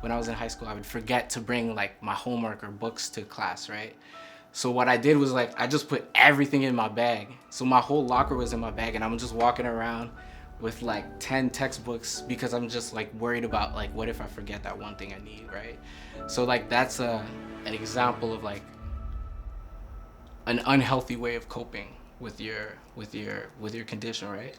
when I was in high school, I would forget to bring like my homework or books to class, right? So what I did was like, I just put everything in my bag. So my whole locker was in my bag and I'm just walking around with like 10 textbooks because I'm just like worried about like, what if I forget that one thing I need, right? So like that's an example of like an unhealthy way of coping with your condition, right?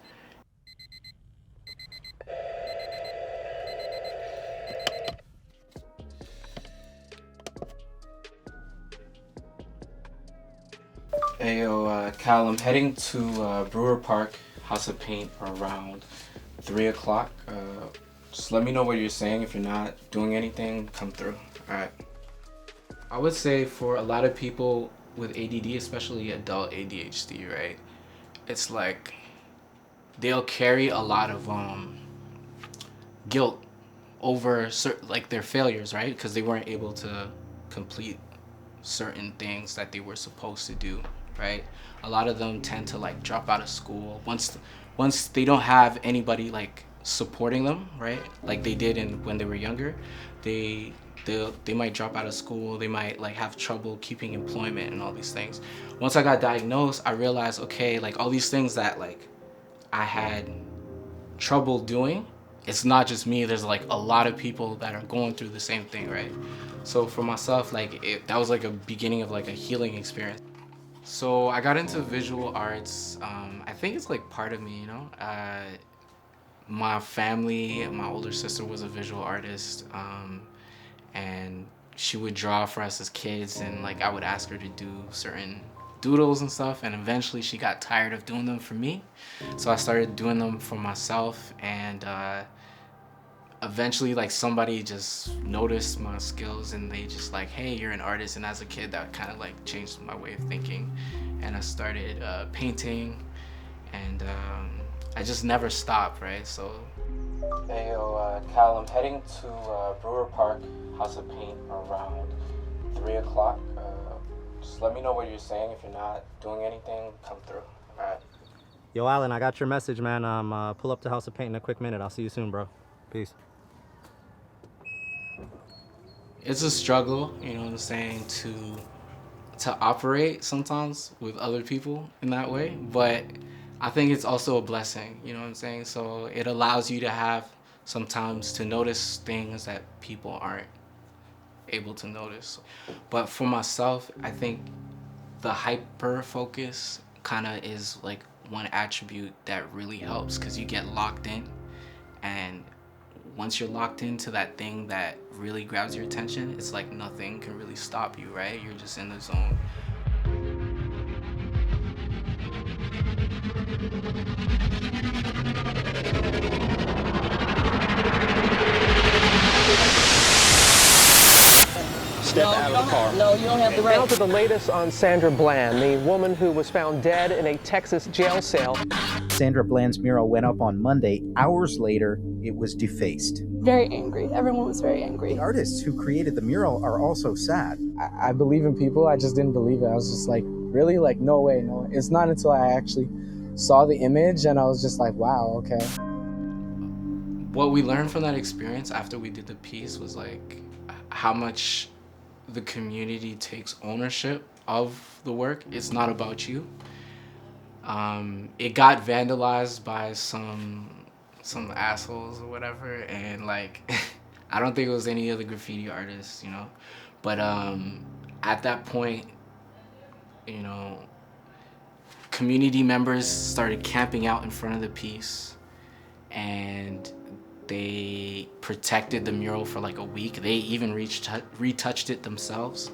Hey yo, Cal, I'm heading to Brewer Park, House of Paint around 3 o'clock. Just let me know what you're saying. If you're not doing anything, come through. Alright. I would say for a lot of people with ADD, especially adult ADHD, right? It's like they'll carry a lot of guilt over like their failures, right? Because they weren't able to complete certain things that they were supposed to do, right? A lot of them tend to like drop out of school once they don't have anybody like supporting them, right? Like they did when they were younger. They they might drop out of school. They might like have trouble keeping employment and all these things. Once I got diagnosed, I realized, okay, like all these things that like I had trouble doing, it's not just me. There's like a lot of people that are going through the same thing, right? So for myself, like that was like a beginning of like a healing experience. So I got into visual arts. I think it's like part of me, you know. My family, my older sister was a visual artist, and she would draw for us as kids, and like I would ask her to do certain doodles and stuff, and eventually she got tired of doing them for me, so I started doing them for myself, and eventually like somebody just noticed my skills and they just like, hey, you're an artist. And as a kid, that kind of like changed my way of thinking, and I started painting, and I just never stopped, right? So hey yo, Cal, I'm heading to Brewer Park, House of Paint around 3 o'clock. Just let me know what you're saying. If you're not doing anything, come through. All right. Yo, Allan, I got your message, man. Pull up to House of Paint in a quick minute. I'll see you soon, bro. Peace. It's a struggle, you know what I'm saying, to operate sometimes with other people in that way, but I think it's also a blessing, you know what I'm saying? So it allows you to have sometimes to notice things that people aren't able to notice. But for myself, I think the hyper focus kind of is like one attribute that really helps, because you get locked in, and once you're locked into that thing that really grabs your attention, it's like nothing can really stop you, right? You're just in the zone. Step out of the car. No, you don't have the Now right. to the latest on Sandra Bland, the woman who was found dead in a Texas jail cell. Sandra Bland's mural went up on Monday. Hours later, it was defaced. Very angry. Everyone was very angry. The artists who created the mural are also sad. I believe in people. I just didn't believe it. I was just like, really? Like, no way, no way. It's not until I actually saw the image and I was just like, wow, okay. What we learned from that experience after we did the piece was like how much the community takes ownership of the work. It's not about you. It got vandalized by some assholes or whatever, and like I don't think it was any of the graffiti artists, you know. But at that point, you know, community members started camping out in front of the piece, and they protected the mural for like a week. They even retouched it themselves.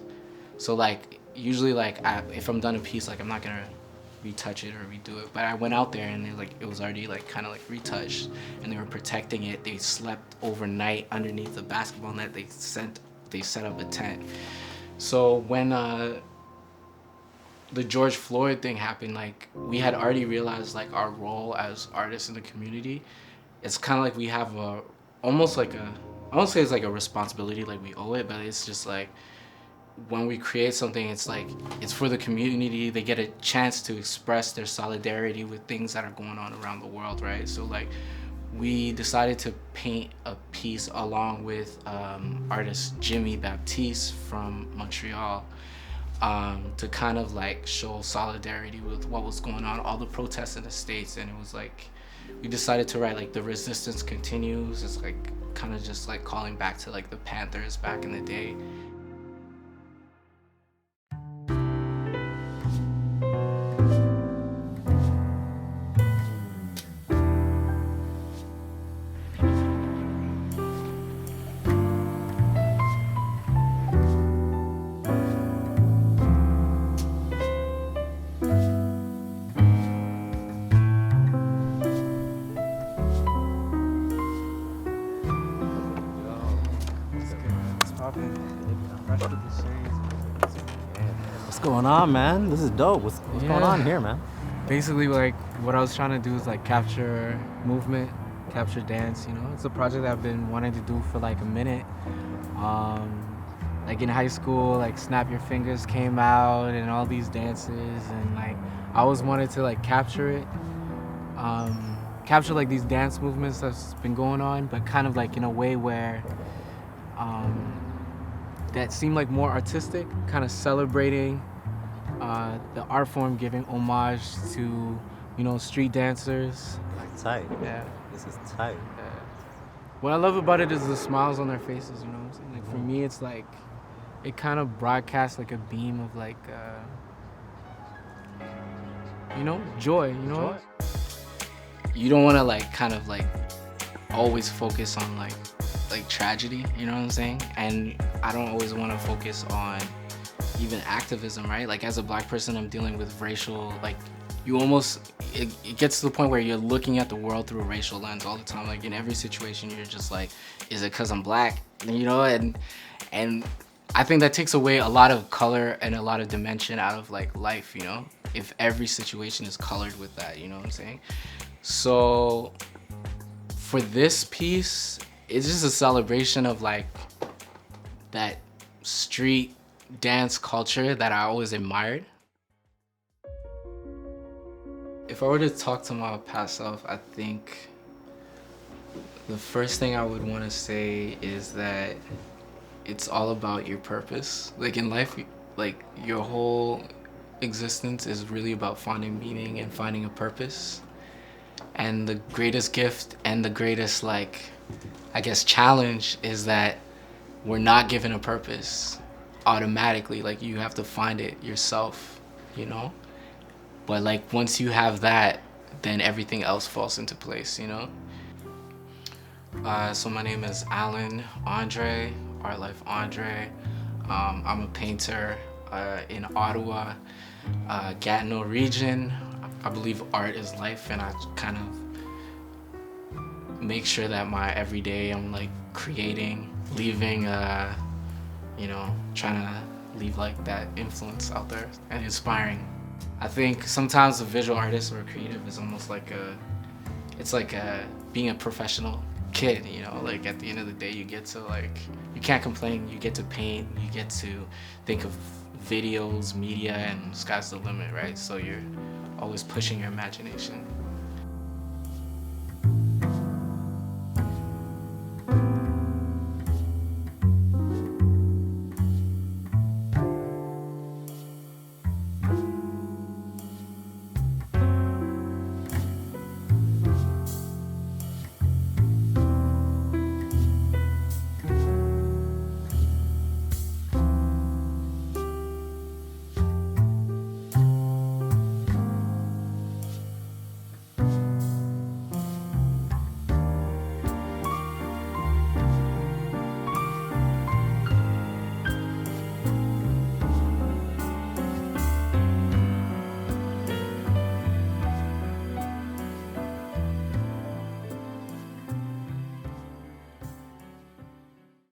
So like usually like if I'm done a piece, like I'm not gonna retouch it or redo it. But I went out there and it was already like kind of like retouched, and they were protecting it. They slept overnight underneath the basketball net. They set up a tent. So when the George Floyd thing happened, like we had already realized like our role as artists in the community. It's kind of like we have almost like I won't say it's like a responsibility, like we owe it, but it's just like when we create something, it's like it's for the community. They get a chance to express their solidarity with things that are going on around the world, right? So like we decided to paint a piece along with artist Jimmy Baptiste from Montreal, to kind of like show solidarity with what was going on, all the protests in the States. And it was like, we decided to write like the resistance continues. It's like kind of just like calling back to like the Panthers back in the day. What's going on, man? This is dope. What's going on here, man? Basically, like, what I was trying to do is like capture movement, capture dance. You know, it's a project that I've been wanting to do for like a minute. Like in high school, like Snap Your Fingers came out and all these dances, and like I always wanted to like capture it, capture like these dance movements that's been going on, but kind of like in a way where that seemed like more artistic, kind of celebrating the art form, giving homage to, you know, street dancers. Tight. Yeah. This is tight. What I love about it is the smiles on their faces, you know what I'm saying? Like for me, it's like, it kind of broadcasts like a beam of like, you know, joy, you know? You don't want to like kind of like always focus on like tragedy, you know what I'm saying? And I don't always want to focus on even activism, right? Like as a black person, I'm dealing with racial, like you almost, it gets to the point where you're looking at the world through a racial lens all the time. Like in every situation, you're just like, is it because I'm black? You know, and I think that takes away a lot of color and a lot of dimension out of like life, you know? If every situation is colored with that, you know what I'm saying? So for this piece, it's just a celebration of like that street dance culture that I always admired. If I were to talk to my past self, I think the first thing I would want to say is that it's all about your purpose. Like in life, like your whole existence is really about finding meaning and finding a purpose. And the greatest gift and the greatest, like, I guess, challenge is that we're not given a purpose automatically. Like you have to find it yourself, you know? But like once you have that, then everything else falls into place, you know? So my name is Allan Andre, Art Life Andre. I'm a painter in Ottawa, Gatineau region. I believe art is life, and I kind of make sure that my everyday I'm like creating, leaving, you know, trying to leave like that influence out there and inspiring. I think sometimes a visual artist or a creative is almost like it's like being a professional kid, you know, like at the end of the day you get to like, you can't complain, you get to paint, you get to think of videos, media, and sky's the limit, right? So you're always pushing your imagination.